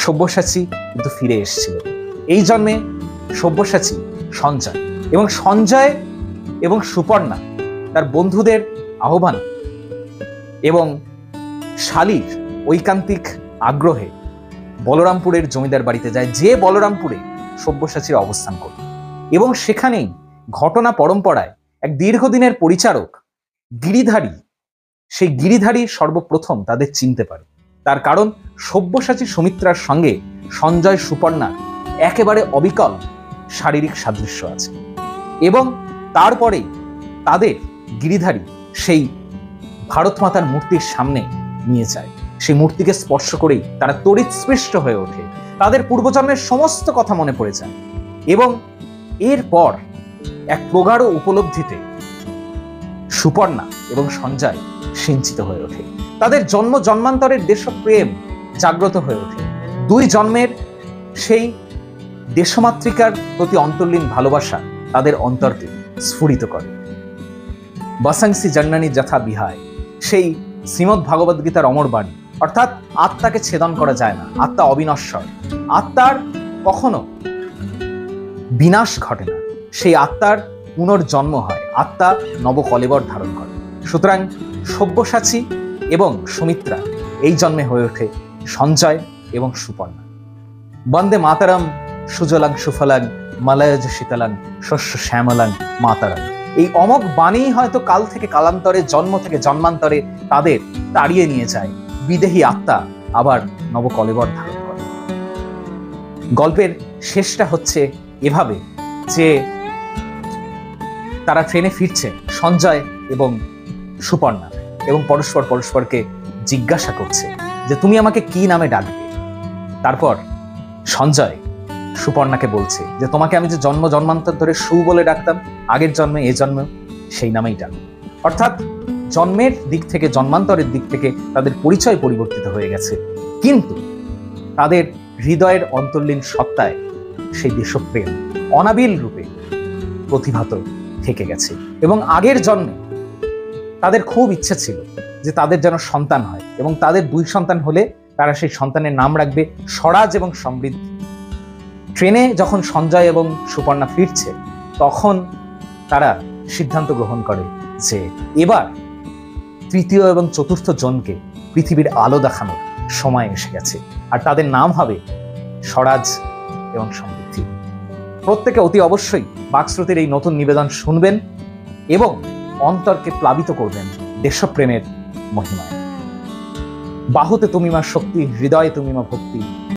সব্যসাচী কিন্তু ফিরে এসেছিল। এই জন্মে সব্যসাচী সঞ্জয়, এবং সঞ্জয় এবং সুপর্ণা তার বন্ধুদের আহ্বান এবং শালীর ঐকান্তিক আগ্রহে বলরামপুরের জমিদার বাড়িতে যায়, যে বলরামপুরে সব্যসাচীর অবস্থান করত। এবং সেখানেই ঘটনা পরম্পরায় এক দীর্ঘদিনের পরিচারক গিরিধারী, সেই গিরিধারী সর্বপ্রথম তাদের চিনতে পারে। তার কারণ সব্যসাচী সুমিত্রার সঙ্গে সঞ্জয় সুপর্ণার একেবারে অবিকল শারীরিক সাদৃশ্য আছে। এবং তারপরেই তাদের গিরিধারী সেই ভারত মাতার মূর্তির সামনে নিয়ে যায়। সেই মূর্তিকে স্পর্শ করেই তারা তড়িৎস্পৃষ্ট হয়ে ওঠে, তাদের পূর্বজন্মের সমস্ত কথা মনে পড়ে যায়। এবং এরপর এক প্রগাঢ় উপলব্ধিতে সুপর্ণা এবং সঞ্জয় সিঞ্চিত হয়ে ওঠে। তাদের জন্ম জন্মান্তরের দেশপ্রেম জাগ্রত হয়ে ওঠে। দুই জন্মের সেই দেশমাতৃকার প্রতি অন্তর্লীন ভালোবাসা তাদের অন্তরকে স্ফুরিত করে। বসংসি জন্নানী যথা বিহায়, সেই শ্রীমদ্ ভাগবত গীতার অমর বাণী, অর্থাৎ আত্মাকে ছেদন করা যায় না, আত্মা অবিনশ্বর, আত্মার কখনো বিনাশ ঘটে না, সেই আত্মার পুনর্জন্ম হয়, আত্মা নবকলেবর ধারণ করে। সুতরাং সব্যসাচী এবং সুমিত্রা এই জন্মে হয়ে ওঠে সঞ্জয় এবং সুপর্ণা। বন্দে মাতারাম সুজলাং সুফলাং মালয়জ শীতলাং শস্য শ্যামলাং মাতারাম, এই অমোঘ বাণী হয়তো কাল থেকে কালান্তরে, জন্ম থেকে জন্মান্তরে তাদের তাড়িয়ে নিয়ে যায়। বিদেহী আত্মা আবার নবকলেবর ধারণ করে। গল্পের শেষটা হচ্ছে এভাবে যে তারা ট্রেনে ফিরছে, সঞ্জয় এবং সুপর্ণা, এবং পরস্পরকে জিজ্ঞাসা করছে যে তুমি আমাকে কি নামে ডাকবে। তারপর সঞ্জয় সুপর্ণাকে বলছে যে তোমাকে আমি যে জন্ম জন্মান্তর ধরে সু বলে ডাকতাম, আগের জন্মে এ জন্মে সেই নামেই ডাক। অর্থাৎ জন্মের দিক থেকে জন্মান্তরের দিক থেকে তাদের পরিচয় পরিবর্তিত হয়ে গেছে, কিন্তু তাদের হৃদয়ের অন্তর্লীন সত্তায় সেই দেশপ্রেম অনাবিল রূপে প্রতিভাত থেকে গেছে। এবং আগের জন্মে তাদের খুব ইচ্ছে ছিল যে তাদের যেন সন্তান হয়, এবং তাদের দুই সন্তান হলে তারা সেই সন্তানের নাম রাখবে স্বরাজ এবং সমৃদ্ধি। ট্রেনে যখন সঞ্জয় এবং সুপর্ণা ফিরছে, তখন তারা সিদ্ধান্ত গ্রহণ করে যে এবার তৃতীয় এবং চতুর্থ জনকে পৃথিবীর আলো দেখানোর সময় এসে গেছে, আর তাদের নাম হবে স্বরাজ এবং সমৃদ্ধি। প্রত্যেকে অতি অবশ্যই বাকশ্রুতির এই নতুন নিবেদন শুনবেন এবং অন্তরকে প্লাবিত করবেন দেশপ্রেমের মহিমায়। বাহুতে তুমি মা শক্তি, হৃদয়ে তুমি মা ভক্তি,